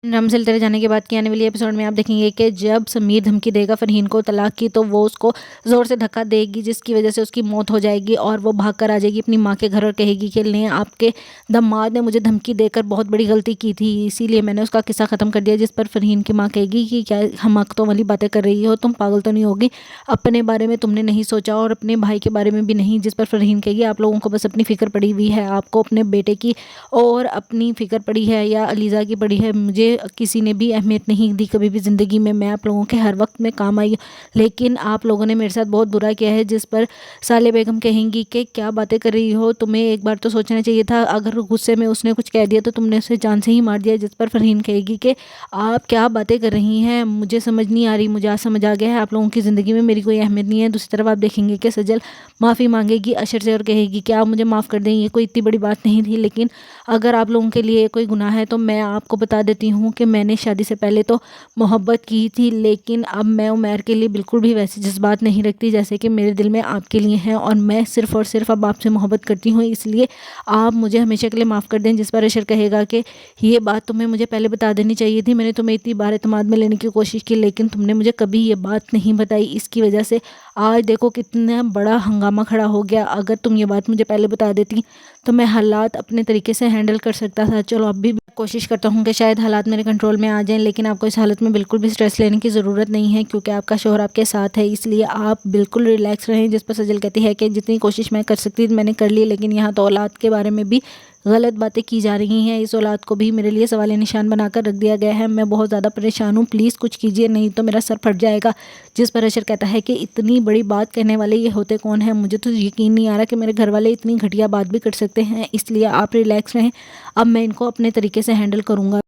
रमज़िल तेरे जाने के बाद की आने वाली एपिसोड में आप देखेंगे कि जब समीर धमकी देगा फरहीन को तलाक की, तो वो उसको ज़ोर से धक्का देगी जिसकी वजह से उसकी मौत हो जाएगी और वो भाग कर आ जाएगी अपनी माँ के घर और कहेगी कि नहीं, आपके दामाद ने मुझे धमकी देकर बहुत बड़ी गलती की थी, इसीलिए मैंने उसका किस्सा ख़त्म कर दिया। जिस पर फरहीन की माँ कहेगी कि क्या हमाकतों वाली बातें कर रही हो, तुम पागल तो नहीं होगी, अपने बारे में तुमने नहीं सोचा और अपने भाई के बारे में भी नहीं। जिस पर फरहीन कहेगी आप लोगों को बस अपनी फ़िक्र पड़ी हुई है, आपको अपने बेटे की और अपनी फ़िक्र पड़ी है या अलीज़ा की पड़ी है, मुझे किसी ने भी अहमियत नहीं दी कभी भी ज़िंदगी में, मैं आप लोगों के हर वक्त में काम आई, लेकिन आप लोगों ने मेरे साथ बहुत बुरा किया है। जिस पर साले बेगम कहेंगी कि क्या बातें कर रही हो, तुम्हें एक बार तो सोचना चाहिए था, अगर गुस्से में उसने कुछ कह दिया तो तुमने उसे जान से ही मार दिया। जिस पर फरहीन कहेगी कि आप क्या बातें कर रही हैं, मुझे समझ नहीं आ रही, मुझे आज समझ आ गया है आप लोगों की ज़िंदगी में मेरी कोई अहमियत नहीं है। दूसरी तरफ आप देखेंगे कि सजल माफ़ी मांगेगी अशर से और कहेगी कि आप मुझे माफ़ कर दें, ये कोई इतनी बड़ी बात नहीं थी, लेकिन अगर आप लोगों के लिए कोई गुनाह है तो मैं आपको बता देती हूँ कि मैंने शादी से पहले तो मोहब्बत की थी, लेकिन अब मैं उमैर के लिए बिल्कुल भी वैसे जज्बात नहीं रखती जैसे कि मेरे दिल में आपके लिए हैं, और मैं सिर्फ़ और सिर्फ अब आपसे मोहब्बत करती हूँ, इसलिए आप मुझे हमेशा के लिए माफ़ कर दें। जिस पर अशर कहेगा कि ये बात तुम्हें मुझे पहले बता देनी चाहिए थी, मैंने तुम्हें इतनी बार एतमाद में लेने की कोशिश की, लेकिन तुमने मुझे कभी ये बात नहीं बताई, इसकी वजह से आज देखो कितना बड़ा हंगामा खड़ा हो गया। अगर तुम ये बात मुझे पहले बता देती तो मैं हालात अपने तरीके से हैंडल कर सकता था। चलो अब भी कोशिश करता हूँ कि शायद हालात मेरे कंट्रोल में आ जाएं, लेकिन आपको इस हालत में बिल्कुल भी स्ट्रेस लेने की ज़रूरत नहीं है क्योंकि आपका शौहर आपके साथ है, इसलिए आप बिल्कुल रिलैक्स रहें। जिस पर सजल कहती है कि जितनी कोशिश मैं कर सकती थी मैंने कर ली, लेकिन यहाँ तो औलाद के बारे में भी गलत बातें की जा रही हैं, इस औलाद को भी मेरे लिए सवाल निशान बनाकर रख दिया गया है, मैं बहुत ज़्यादा परेशान हूँ, प्लीज़ कुछ कीजिए नहीं तो मेरा सर फट जाएगा। जिस पर अशर कहता है कि इतनी बड़ी बात कहने वाले ये होते कौन है, मुझे तो यकीन नहीं आ रहा कि मेरे घर वाले इतनी घटिया बात भी कर सकते हैं, इसलिए आप रिलैक्स रहें, अब मैं इनको अपने तरीके से हैंडल करूँगा।